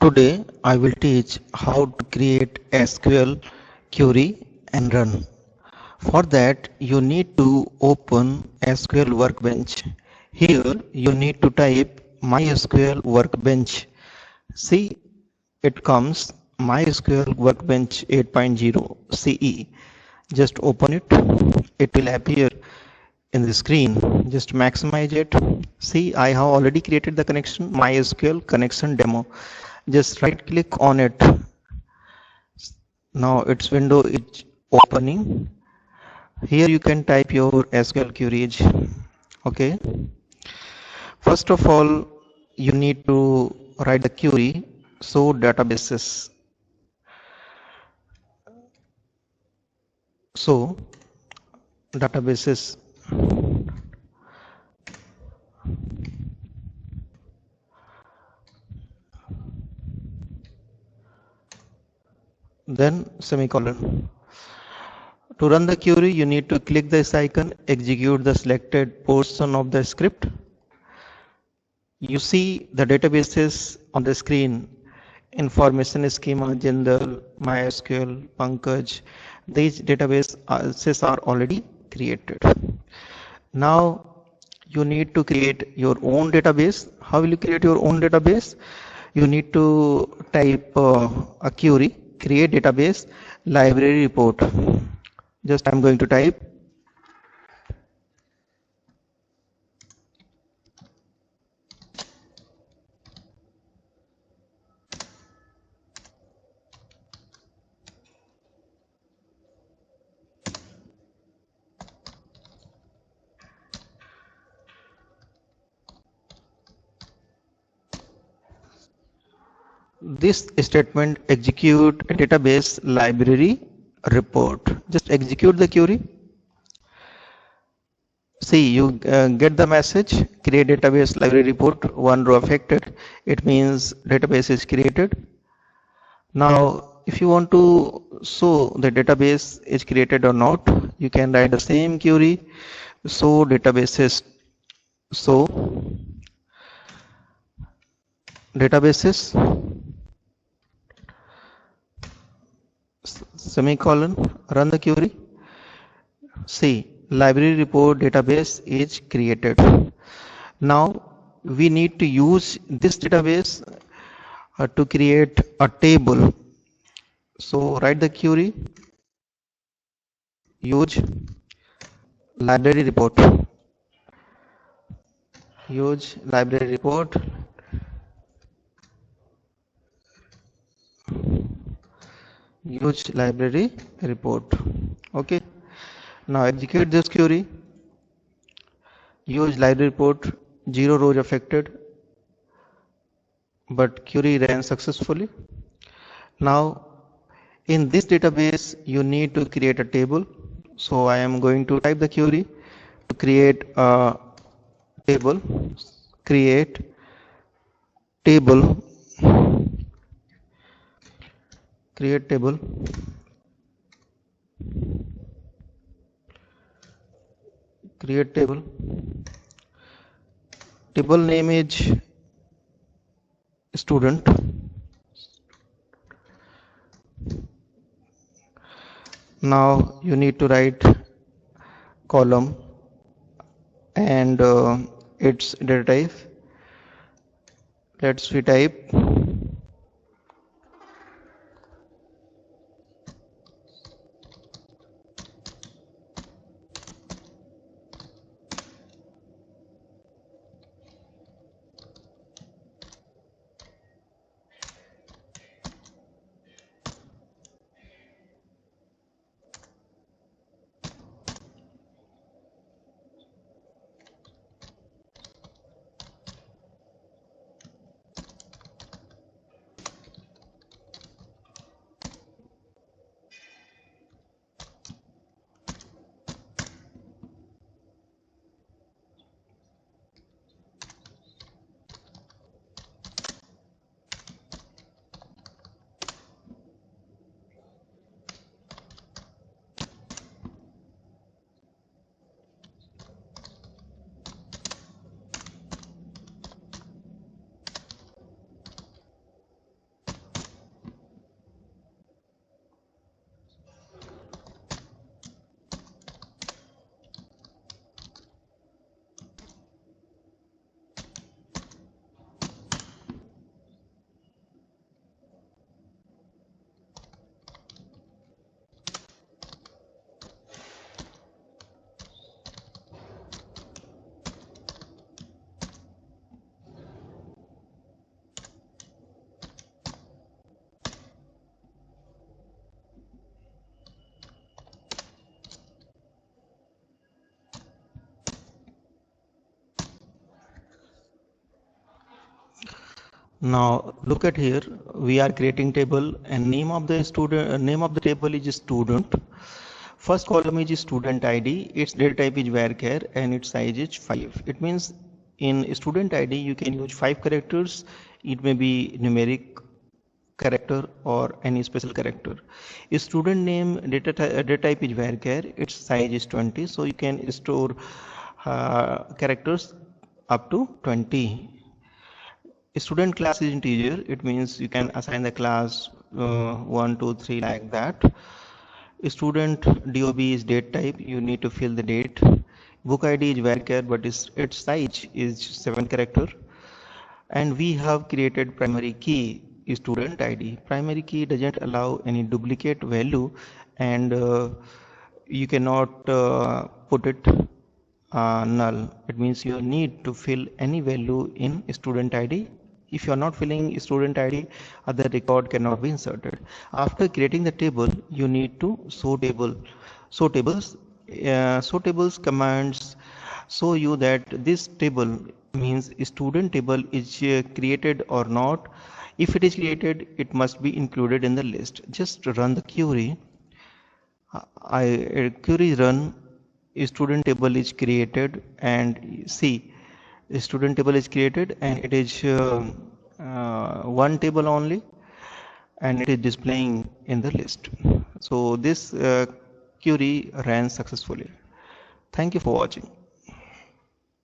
Today I will teach how to create SQL query and run. For that you need to open SQL workbench. Here you need to type MySQL workbench. See, it comes MySQL workbench 8.0 CE. Just open it. It will appear in the screen. Just maximize it. See, I have already created the connection, MySQL connection demo. Just right click on it. Now its window is opening. Here you can type your SQL queries. Okay. First of all, you need to write the query. So databases. So databases. Then semicolon. To run the query, you need to click this icon, execute the selected portion of the script. You see the databases on the screen: information schema, general, MySQL, Pankaj. These databases are already created. Now you need to create your own database. How will you create your own database? You need to type a query, create database, library report. Just I'm going to type this statement: execute a database library report. Just execute the query. See, you get the message: create database library report, one row affected. It means database is created. Now, if you want to show the database is created or not, you can write the same query. So databases, so databases, semicolon, run the query. See, library report database is created. Now we need to use this database to create a table. So write the query, use library report, use library report, use library report. Okay. Now execute this query, use library report, 0 rows affected, but query ran successfully. Now in this database you need to create a table. So I am going to type the query to create a table, create table, create table, create table. Table name is student. Now you need to write column and its data type. Let's we type Now look at here, we are creating table and name of the student, name of the table is student. First column is student ID, its data type is varchar and its size is 5. It means in student ID you can use 5 characters. It may be numeric character or any special character. Student name data type is varchar, its size is 20, so you can store characters up to 20. Student class is integer, it means you can assign the class 1 2 3 like that. Student DOB is date type, you need to fill the date. Book ID is varchar, but its size is 7 character. And we have created primary key student ID. Primary key doesn't allow any duplicate value, and you cannot put it null. It means you need to fill any value in student ID. If you are not filling student ID, other record cannot be inserted. After creating the table, you need to show table. Show tables. Show tables commands show you that this table means student table is created or not. If it is created, it must be included in the list. Just run the query. Query run, student table is created, and see, student table is created and it is one table only, and it is displaying in the list. So this query ran successfully. Thank you for watching.